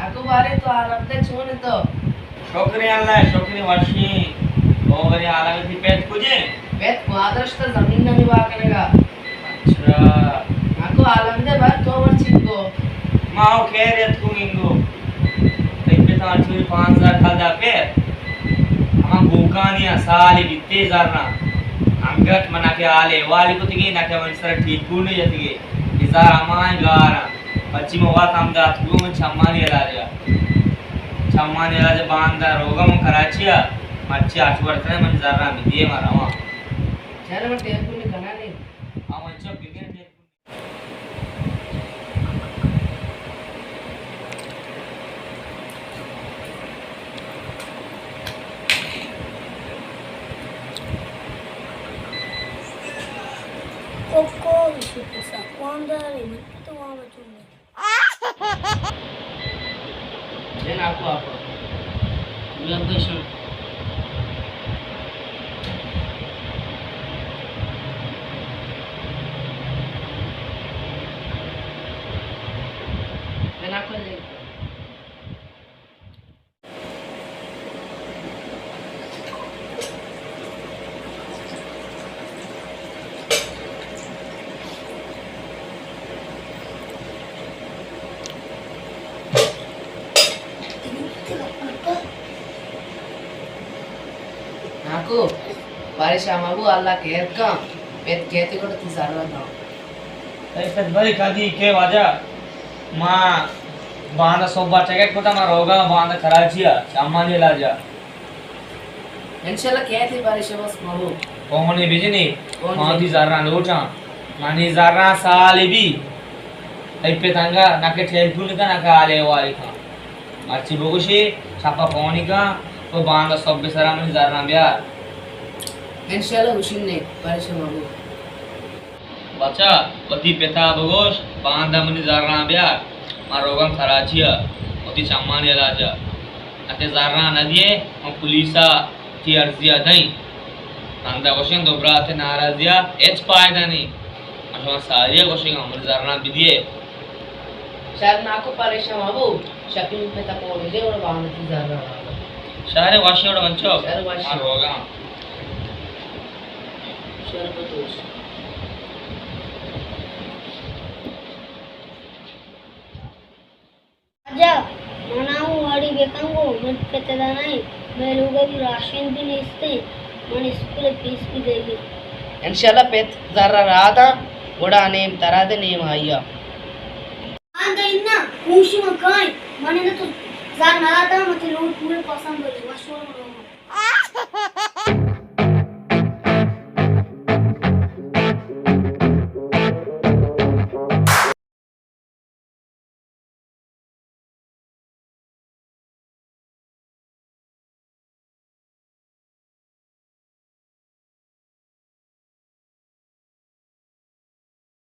Aku baru tu alam teh cuma itu. छोकरी आणलाय छोकरी वर्षी वगैरे आला की पेट तुझे Pet kuadras tu जमीन नहीं वाकने का. अच्छा Aku alam teh baru tu वर्षी को. माओ खैरियत को इंगो तइपे ता चुरी 5000 खादा पे हम भूकानिया साली बित्ते जारना अंगट मना के आले वाली को तिगे ना के मनसर ठीक को नहीं जतिगे इजार अमाय गारा पच्ची मोवा तामदा तू मन छम्मानी राजा छम्मानी राजा बांदा रोगम कराचिया मच्ची आठवरतने मन जारना बिदिए मारावा चल मैं टेप को निकालना नहीं. हम अच्छा बिगेन टेप Coco y su cuando le meto a la chunga. Dan aku apa? Bilang tu sih. Dan aku ni. Aku baris sama bu Allah kerja. Pet kerja ko tu zarla tau. ऐसे बड़ी खादी के वाजा मां बांधा सोबा चेक कोता मा रोगा बांधा कराचिया सामान्य लाजा Inshallah kerja baris bos mahu. कोमने Bijni कौन मांदी सी? जारना लोचा मानी जारना साले भी तइपे तंगा नाके टेलफोन का नाका आले वाली का अच्छी बोगुशी छापा फोनी का तो बांधा सोबे सरा मनी जारना बिया Inshallah usin ne baris mahu. बच्चा पति पिता बगोश बांधा मनी जारना बिया मा रोगम कराचिया अति सामान्य लाजा अते जारना नदिये म पुलिसा ती अर्जिया दई अंदा गोशिंग दोबरा अते नाराजिया एच पायदा नहीं अशवा सारिया गोशिंग हम जारना बिदिए Shar na aku baris mahu. Shakil pe tak boleh dia orang bahan tu zarla. शारे वाशियोड मंचो शारे वाशी. मा रोगा Shar betul. Aja, mana aku hari bekangu, men kata danai, meluga भी राशन भी नहीं इसते, मन स्कूल फीस भी देगी. Inshallah pet zarra rada. Udah neem tarade neem ayya. Anda inna, mushi makai, mana na tu zar nada, mati load पूरे पसंद होगी, वशोर में